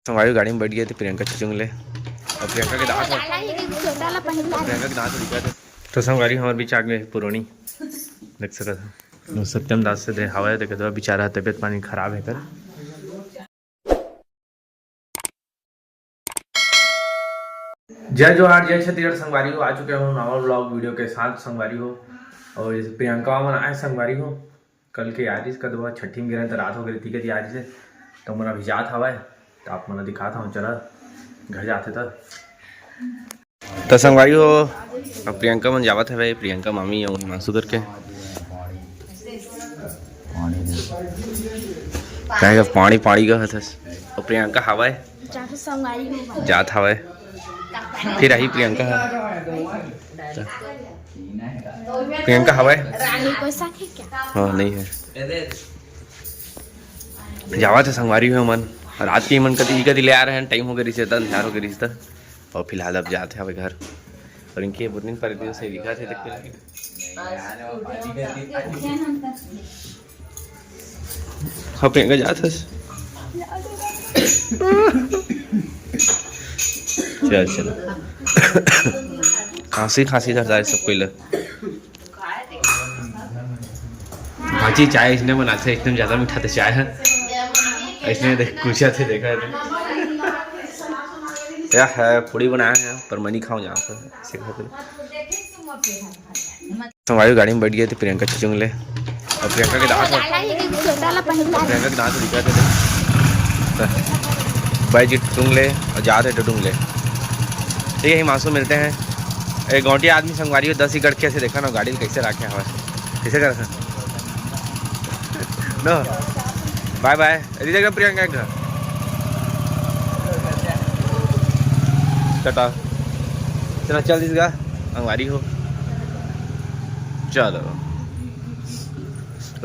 हमारी गाड़ी में बैठ गए थे प्रियंका चुचुंगले और प्रियंका के दांत दिखा थे। तो संगवारी हमारे बीच आ गए पुरानी देख सकते था सत्यम दास से हवा देखे तो बेचारा तबियत पानी खराब है कर। जय जोहार जय छत्तीसगढ़ संगवारी हो, आ चुके हो नवा व्लॉग वीडियो के साथ संगवारी हो। और जैसे प्रियंका मन आए संगवारी हो कल के यारिस का दो छठी में गिरा तो रात हो गई थी कि यारिस है तो मन अभी जात हवा तो आप मन दिखाता हूँ चला घर जाते तो संगवारी हो। अब प्रियंका मन जावत है भाई प्रियंका मामी और हिमांशु करके कहेगा पानी पानी का हथस और प्रियंका हवा जात हवा फिर आई प्रियंका प्रियंका हवा हाँ नहीं है जावा थे संगवारी हुए मन रात के मन कभी ले आ रहे हैं टाइम हो गया रिश्ता तैयार हो गया रिश्ता और फिलहाल अब जाते हैं घर और इनके बुनिन पर से दिखा थे हाँ प्रियंका जाते चल चल खांसी खांसी करता है सब पहले भाजी चाय इसने बनाते इसने ज़्यादा मीठा तो चाय है इसने कुछ थे देखा क्या है पूड़ी बनाया है पर मैं नहीं खाऊं यहाँ पर ऐसे खाते हमारी गाड़ी में बैठ गए थे प्रियंका चुचुंगले और प्रियंका के दांत दिखा थे भाई जी टुटुंगले और जा रहे टुटुंगले ठीक है हिमांशु मिलते हैं एक गौटी आदमी संगवारी हो 10 ही गड़के से देखा ना गाड़ी कैसे रखे हवा कैसे कर नो बाय बाय अरे जगह प्रियंका घर टाटा चलो चल इसका अंगवारी हो चलो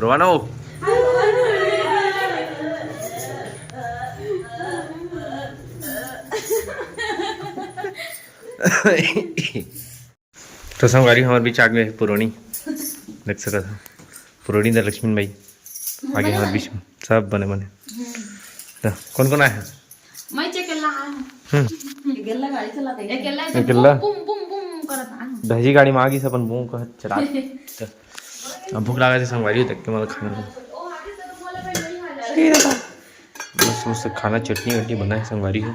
रोवाना हो तो संगवारी हमारे बीच आ गए पुरानी देख सकता था पुरानी द लक्ष्मण भाई आगे हमारे बीच में सब बने बने तो कौन कौन आया है मैं चकेला गेल्ला गाड़ी चलाते हैं गेल्ला बूम बूम बूम करता दही गाड़ी में आ गई सब बूम का चला अब भूख लगा थे संगवारी देख के मतलब खाना बस मुझसे खाना चटनी वटनी बना है संगवारी हो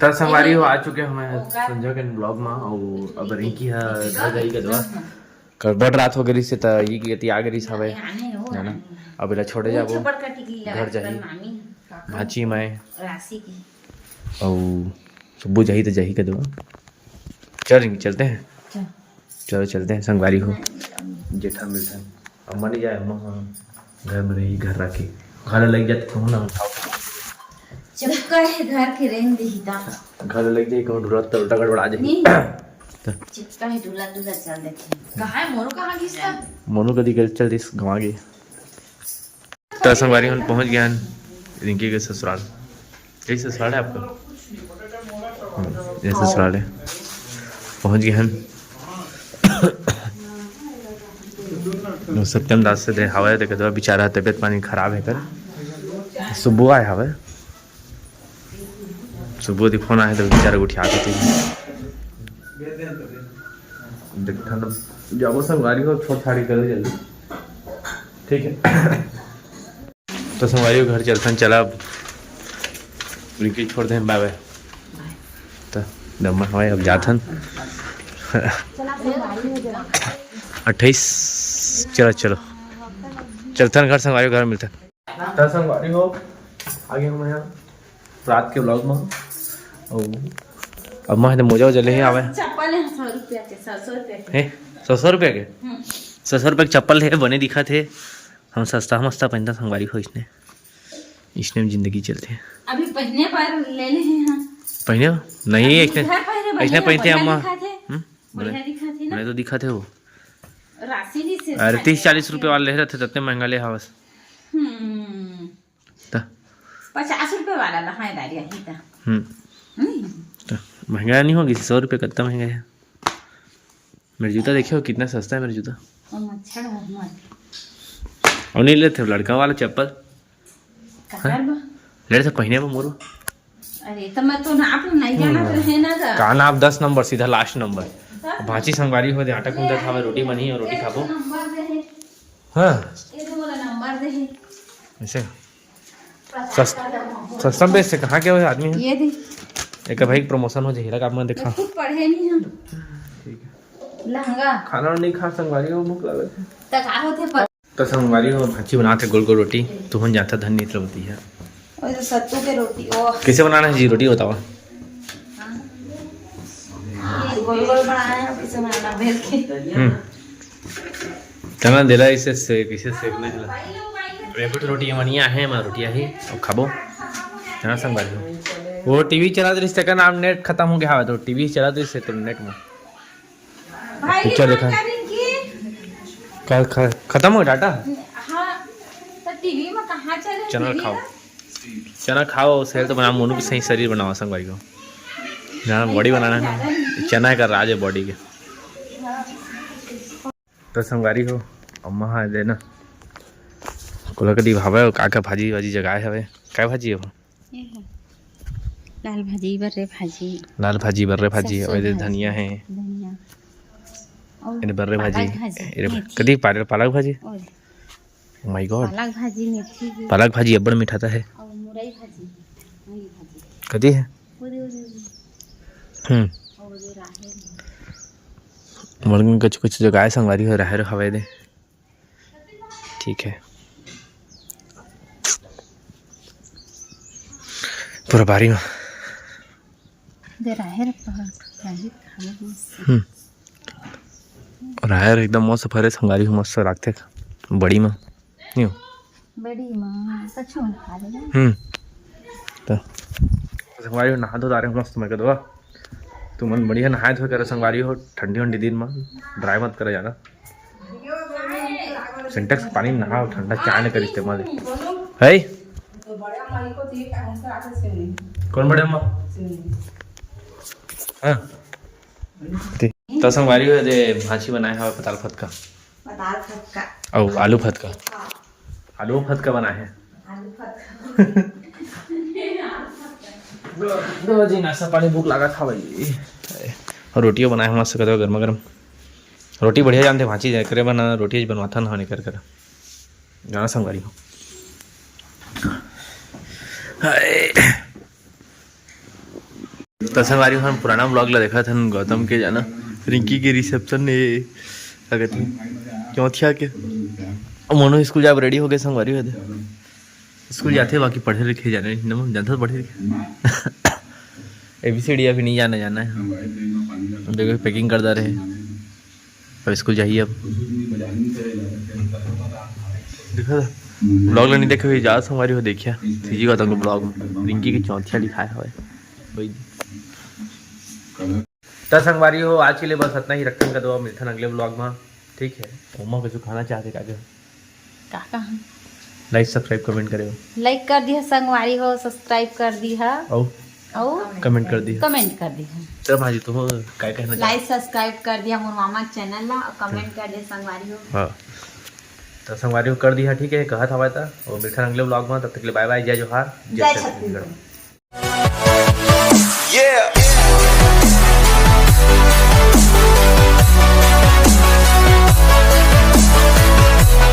तब संगवारी हो आ चुके हैं संजय के ब्लॉग में और अब रिंकी है घर गई के दवा कर बड़ रात हो गई से त ई की आ गई सब है ना अब इला छोड़े जाबो घर जाही भाची मैं राशि की और सुबह जाही तो जाही के दवा चल रिंकी चलते हैं चलो चलते हैं संगवारी हो जेठा मिलता है अब मन जाए हम घर में रही घर रखी घर लग जाते तो ना उठाओ चक्का है घर के रेंग देता घर लग जाए कौन ढूंढत तो उल्टा गड़बड़ा जाए चिपका है दूल्हा दूल्हा चल देखिए कहाँ है मोनू कहाँ घिसता मोनू कदी गल चल दिस गवा गए तो संगवारी हम पहुंच गए हैं रिंकी के ससुराल यही ससुराल है आपका ये ससुराल है पहुंच गए हैं सत्यम दास से हवा देखे तो बेचारा तबियत पानी खराब है कर सुबह आए हवा सुबह दी फोन आया तो बेचारा उठा के थे जाओ संगवारी को छोड़ छाड़ी कर जल्दी ठीक है तो संगवारी को घर चलते चला रिंकी छोड़ दें बाय बाय तो दम्मा हवाई अब जाथन 28 चलो चलो चलते घर संगवारी घर मिलते तो संगवारी हो आगे हम यहाँ रात के ब्लॉग में और अब मैं मोजा वोजा ले आवे चप्पल है 100 रुपया के 700 रुपया के 100 रुपया के 100 रुपये के चप्पल है बने दिखा थे हम सस्ता मस्ता पहनता संगवारी हो इसने में जिंदगी चलते हैं अभी पहने पर ले ले हैं पहने नहीं ऐसे पहनते अम्मा बढ़िया दिखाते ना मैंने तो दिखा थे वो राशि दी से अरे 30-40 रुपये वाले ले रहे थे तत्ते महंगा ले हवस 50 रुपये वाला लहाए दारिया ही था महंगा नहीं होगी 100 रुपये कितना महंगा है मेरा जूता देखे हो कितना सस्ता है मेरा जूता और मच्छर और नहीं लेते लड़का वाला चप्पल कार बा लेट से पहिने में मोरू अरे तो मैं तो नाप लूं, नहीं जाना रहे ना दा का नाप 10 नंबर सीधा लास्ट नंबर भाची संगवारी हो दे आटा कुंदा खावे रोटी बनी और रोटी खाबो नंबर दे है हां ये तो वाला नंबर दे है ऐसे सस्ता बेच से कहाँ के हो आदमी है ये दे एक भाई प्रमोशन हो जाए आप मैं देखा खुद पढ़े नहीं हम ठीक है लहंगा खाना नहीं खा संगवारी हो भूख लगत है तक आ होते पर तो संगवारी हो भाची बनाते गोल गोल रोटी तो हम जाता धन नहीं होती है और जो सत्तू के रोटी ओ कैसे बनाना है जी रोटी बताओ ये गोल गोल बनाना है कैसे बनाना बेल के चना देला इसे से किसे सेकना है रेपट रोटी मनिया है मैं रोटियां ही और खाबो चना संगवारी हो वो टीवी चला दे इससे का नाम नेट खत्म हो गया है तो टीवी चला दे इससे तो नेट में भाई पिक्चर देखा कल खत्म हो डाटा हां तो टीवी में कहां चले चना खाओ चना खाओ शरीर तो बना मोनू की सही शरीर बनाओ संगवारी को जहाँ बॉडी बनाना है चना का राज है बॉडी के तो संगवारी हो अम्मा हाँ देना कोला कदी भावे काका भाजी वाजी जगाए हवे काय भाजी है लाल भाजी बर्रे भाजी लाल भाजी बर्रे भाजी और इधर धनिया है धनिया इधर बर्रे भाजी कदी पालक भाजी और माय गॉड पालक भाजी मेथी की पालक भाजी अब्बड़ मीठा था है और मुरई भाजी मुरई भाजी कदी है और ये राहेर मर्गन कुछ कुछ जगाए संगवारी हो रहा है हवे दे ठीक है पूरा बारी में दे राहेर राहेर खाने रायर एकदम मस्त फरे संगवारी हो मस्त रखते बड़ी में नहीं हो बड़ी मां सच में खा लेगा तो संगवारी हो नहा धो तारे मस्त मैं कदवा तू मन बढ़िया नहाए धो कर संगवारी हो ठंडी ठंडी दिन में ड्राई मत करे जाना सिंटेक्स पानी नहा ठंडा चाय न कर इस्तेमाल है कौन बड़े अम्मा हाँ तो संगवारी हो दे भाजी बनाए हवा पताल फतका और आलू फतका आलू फतका बनाए हैं दो जी नाश्ता पानी भूख लगा था भाई और रोटियाँ बनाए मस्त कर दो गर्मा गर्म रोटी बढ़िया जानते भाजी जाए करे बना रोटी बनवाता ना कर कर गाना संगवारी हो तो संगवारी हम पुराना ब्लॉग ला देखा था गौतम के जाना रिंकी के रिसेप्शन ने क्या कहते हैं चौथिया के मोनो स्कूल जब रेडी हो गए संगवारी हो स्कूल जाते बाकी पढ़े लिखे जाने जानते पढ़े लिखे ABCD अभी नहीं जाना है देखो पैकिंग कर रहे अब स्कूल जाइए अब देखा ब्लॉग नहीं देखे हुए जा संगवारी हो देखिया सीजी का तुमको ब्लॉग में रिंकी की चौथिया दिखाया हुआ है वही तो संगवारी हो आज के लिए बस इतना ही रखने का दो मिलता अगले ब्लॉग में ठीक है ओमा कुछ खाना चाहते काका लाइक सब्सक्राइब कमेंट करे लाइक कर दिया संगवारी हो सब्सक्राइब कर दिया और कमेंट कर दिया चल भाजी तुम क्या कहना लाइक सब्सक्राइब कर दिया मोर मामा चैनल ला और कमेंट कर दिया संगवारी हो हाँ तो संगवारी हो कर दिया ठीक है कहा था था और मिलता अगले ब्लॉग में तब तक के लिए बाय बाय जय जोहार जय छत्तीसगढ़